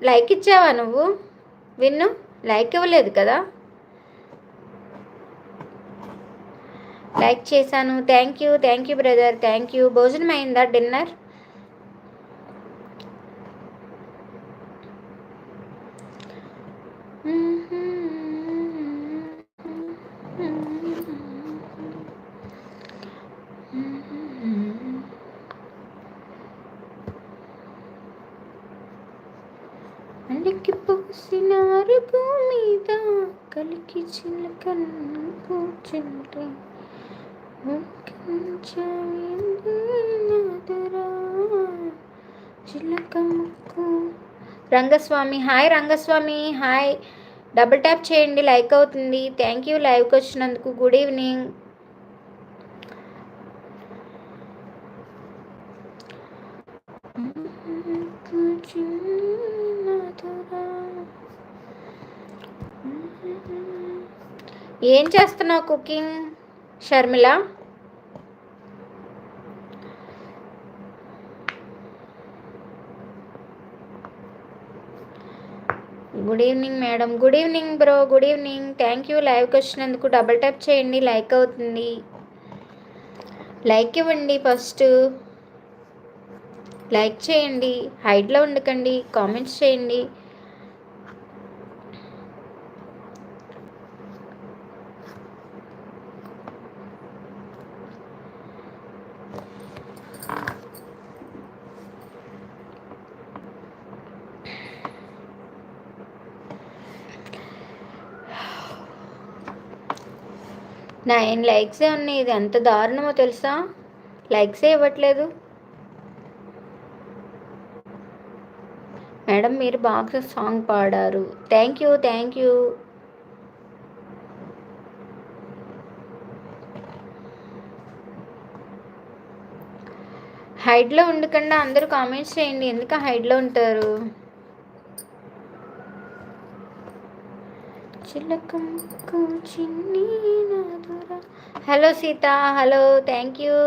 Like ఇచ్చావా నువ్వు? విన్ను like ఇవ్వలేదు కదా? లైక్ చేశాను. Thank you brother, thank you. భోజనం అయిందా? డిన్నర్? అలికి పోసినారు భూమిద కలికి చిలకను కూర్చుంటే చిలక ముక్కు. Rangaswamy hi, Rangaswamy hi. Double tap చేయండి, లైక్ అవుతుంది. థ్యాంక్ యూ లైవ్కి వచ్చినందుకు. Good evening. ఏం చేస్తున్నావు cooking Sharmila? Good evening madam. Good evening bro, good evening. Thank you లైవ్కి వచ్చినందుకు. డబుల్ ట్యాప్ చేయండి, లైక్ అవుతుంది. లైక్ ఇవ్వండి, ఫస్ట్ లైక్ చేయండి, హైడ్లో ఉండకండి, కామెంట్స్ చేయండి. నా 9 లైక్సే ఉన్నాయి. ఇది ఎంత దారుణమో తెలుసా? లైక్సే ఇవ్వట్లేదు. మేడం మీరు బాగా సాంగ్ పాడారు. Thank you. హైడ్లో ఉండకుండా అందరూ కామెంట్స్ చేయండి. ఎందుకు హైడ్లో ఉంటారు? చిలకమ్మకు చిన్ని నాదురా. Hello Sita, hello. Thank you.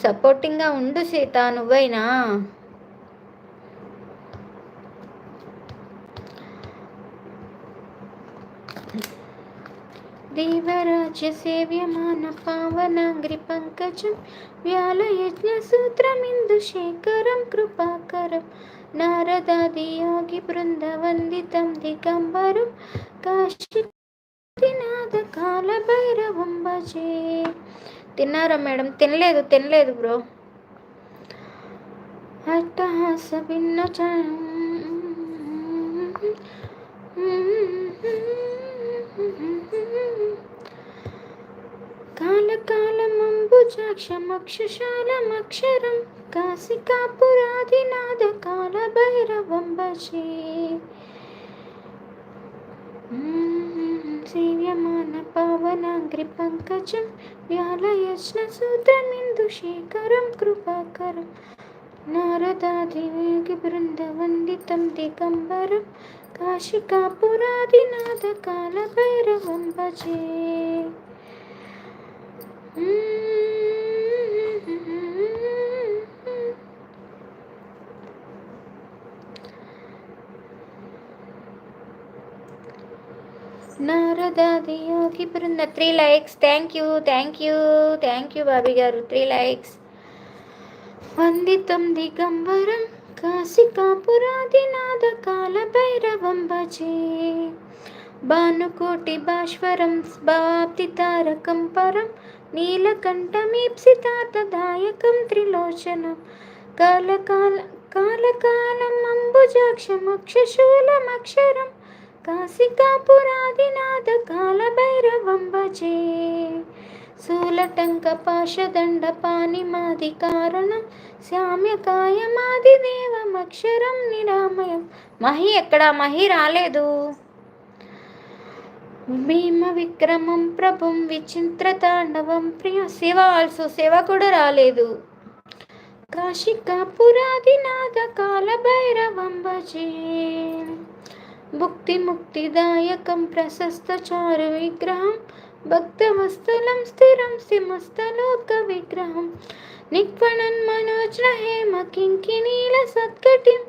సపోర్టింగ్గా ఉండు సీత, నువ్వైనా. దేవరాజ్య సేవ్యమాన పావనాంగ్రి పంకజం వ్యాలయజ్ఞ సూత్రమిందు శేఖరం కృపాకరం నారదాది యోగి బృందవందితం దిగంబరం కాశీనాథ కాల భైరవం భజే. తిన్నారా మేడం? తినలేదు బ్రో. అట్టహాస భిన్న కాలకాలమంబుజాక్షమక్షశాలమక్షరం కాశికాపురాదినాథ కాల భైరవం భజే. సేవ్యమాన పావనాంగ్రి పంకజం వ్యాలయజ్ఞ సూత్రమిందు శేఖరం కృపాకరం నారదాదివేగి బృందవందితం దిగంబరం కాశికాపురాదినాథ కాల భైరవం భజే. నారదాది యోగి బృంద. 3 లైక్స్. థ్యాంక్ యూ బాబీ గారు. 3 లైక్స్. వందితం దిగంబరం కాశికాపురాదినాథ కాల భైరవం భజే. భానుకోటి భాస్వరం బాప్తి తారకం పరం నీలకంఠమీప్సితార్థదాయకం త్రిలోచనం కాలకాలం అంబుజాక్షమక్షశూలమక్షరం కాశికాపురాదినాథ కాల భైరవం భజే. శూలటంక పాశదండ పానిమాది కారణం శ్యామ్యకాయమాది దేవమక్షరం నిరామయం. మహి ఎక్కడా? మహి రాలేదు. భీమ విక్రమం ప్రభుం విచిత్ర తాండవం ప్రియ. శివ ఆల్సో, శివ కూడా రాలేదు. కాశికాపురాదినాథ కాల భైరవం భజే. భుక్తి ముక్తిదాయకం ప్రశస్త చారు విగ్రహం భక్తవస్థలం స్థిరం సింహస్థలోక విగ్రహం నిక్వణన్ మనోజ్ర హేమ కింకినీల సత్కటిం